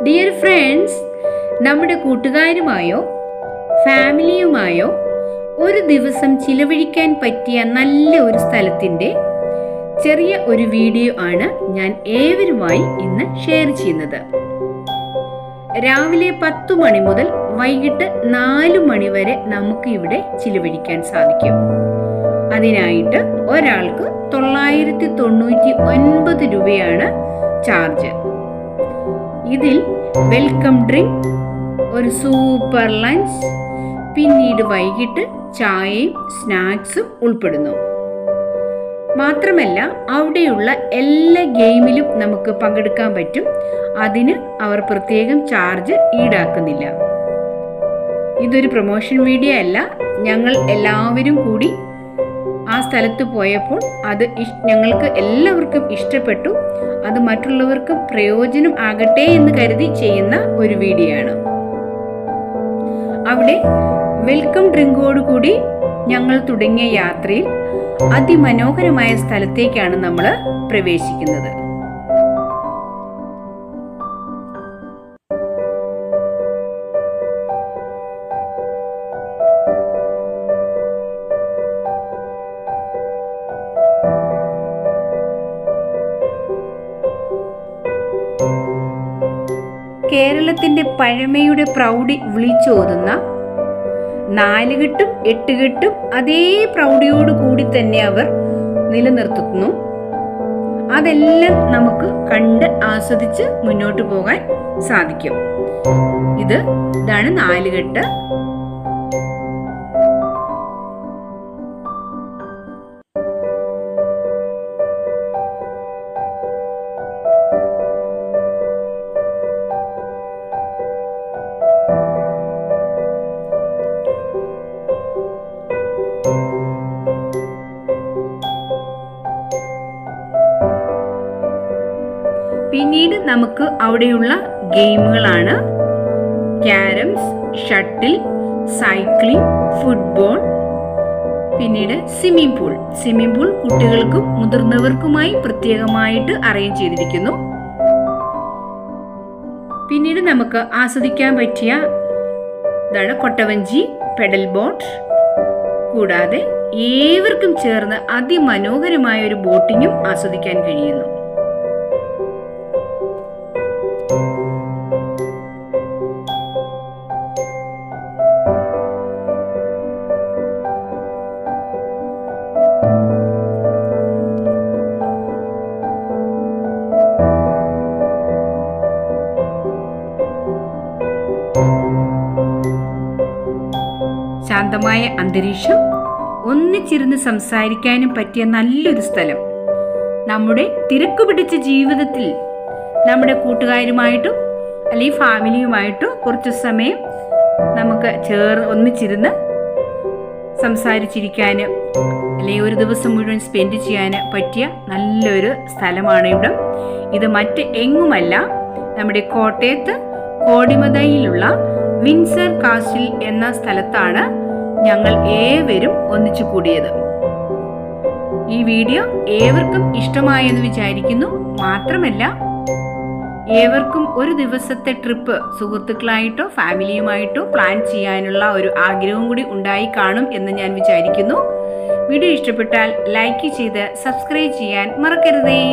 Dear friends, നമ്മുടെ കൂട്ടുകാരുമായോ ഫാമിലിയുമായോ ഒരു ദിവസം ചിലവഴിക്കാൻ പറ്റിയ നല്ല ഒരു സ്ഥലത്തിൻ്റെ ചെറിയ ഒരു വീഡിയോ ആണ് ഞാൻ ഏവരുമായി ഇന്ന് ഷെയർ ചെയ്യുന്നത്. രാവിലെ 10 മണി മുതൽ വൈകിട്ട് 4 മണി വരെ നമുക്ക് ഇവിടെ ചിലവഴിക്കാൻ സാധിക്കും. അതിനായിട്ട് ഒരാൾക്ക് 999 രൂപയാണ് ചാർജ്. ഇതിൽ വെൽക്കം ഡ്രിങ്ക്, ഒരു സൂപ്പർ ലഞ്ച്, പിന്നീട് വൈകിട്ട് ചായയും സ്നാക്സും ഉൾപ്പെടുന്നു. മാത്രമല്ല അവിടെയുള്ള എല്ലാ ഗെയിമിലും നമുക്ക് പങ്കെടുക്കാൻ പറ്റും. അതിന് അവർ പ്രത്യേകം ചാർജ് ഈടാക്കുന്നില്ല. ഇതൊരു പ്രൊമോഷൻ വീഡിയോ അല്ല. ഞങ്ങൾ എല്ലാവരും കൂടി ആ സ്ഥലത്ത് പോയപ്പോൾ അത് ഞങ്ങൾക്ക് എല്ലാവർക്കും ഇഷ്ടപ്പെട്ടു. അത് മറ്റുള്ളവർക്കും പ്രയോജനം ആകട്ടെ എന്ന് കരുതി ചെയ്യുന്ന ഒരു വീഡിയോ ആണ്. അവിടെ വെൽക്കം ഡ്രിങ്കോടുകൂടി ഞങ്ങൾ തുടങ്ങിയ യാത്രയിൽ അതിമനോഹരമായ സ്ഥലത്തേക്കാണ് നമ്മൾ പ്രവേശിക്കുന്നത്. കേരളത്തിന്റെ പഴമയുടെ പ്രൗഢി വിളിച്ചോതുന്ന 4 കെട്ടും 8 കെട്ടും അതേ പ്രൗഢിയോട് കൂടി തന്നെ അവർ നിലനിർത്തുന്നു. അതെല്ലാം നമുക്ക് കണ്ട് ആസ്വദിച്ച് മുന്നോട്ട് പോകാൻ സാധിക്കും. ഇതാണ് 4 കെട്ട്. പിന്നീട് നമുക്ക് അവിടെയുള്ള ഗെയിമുകളാണ് ക്യാരംസ്, ഷട്ടിൽ, സൈക്ലിംഗ്, ഫുട്ബോൾ, പിന്നീട് സ്വിമ്മിംഗ് പൂൾ കുട്ടികൾക്കും മുതിർന്നവർക്കുമായി പ്രത്യേകമായിട്ട് അറേഞ്ച് ചെയ്തിരിക്കുന്നു. പിന്നീട് നമുക്ക് ആസ്വദിക്കാൻ പറ്റിയ കൊട്ടവഞ്ചി, പെഡൽ ബോട്ട്, കൂടാതെ ഏവർക്കും ചേർന്ന് അതിമനോഹരമായ ഒരു ബോട്ടിങ്ങും ആസ്വദിക്കാൻ കഴിയുന്നു. ശാന്തമായ അന്തരീക്ഷം, ഒന്നിച്ചിരുന്ന് സംസാരിക്കാനും പറ്റിയ നല്ലൊരു സ്ഥലം. നമ്മുടെ തിരക്ക് പിടിച്ച ജീവിതത്തിൽ നമ്മുടെ കൂട്ടുകാരുമായിട്ടും അല്ലെങ്കിൽ ഫാമിലിയുമായിട്ടും കുറച്ച് സമയം നമുക്ക് ഒന്നിച്ചിരുന്ന് സംസാരിച്ചിരിക്കാൻ അല്ലെങ്കിൽ ഒരു ദിവസം മുഴുവൻ സ്പെൻഡ് ചെയ്യാൻ പറ്റിയ നല്ലൊരു സ്ഥലമാണ് ഇവിടം. ഇത് മറ്റ് എങ്ങുമല്ല, നമ്മുടെ കോട്ടയത്ത് കോടിമതയിലുള്ള വിൻസർ കാസിൽ എന്ന സ്ഥലത്താണ് ഞങ്ങൾ ഏവരും ഒന്നിച്ചു കൂടിയത്. ഈ വീഡിയോ ഏവർക്കും ഇഷ്ടമായെന്ന് വിചാരിക്കുന്നു. മാത്രമല്ല ഏവർക്കും ഒരു ദിവസത്തെ ട്രിപ്പ് സുഹൃത്തുക്കളായിട്ടോ ഫാമിലിയുമായിട്ടോ പ്ലാൻ ചെയ്യാനുള്ള ഒരു ആഗ്രഹവും കൂടി ഉണ്ടായി കാണും എന്ന് ഞാൻ വിചാരിക്കുന്നു. വീഡിയോ ഇഷ്ടപ്പെട്ടാൽ ലൈക്ക് ചെയ്ത് സബ്സ്ക്രൈബ് ചെയ്യാൻ മറക്കരുതേ.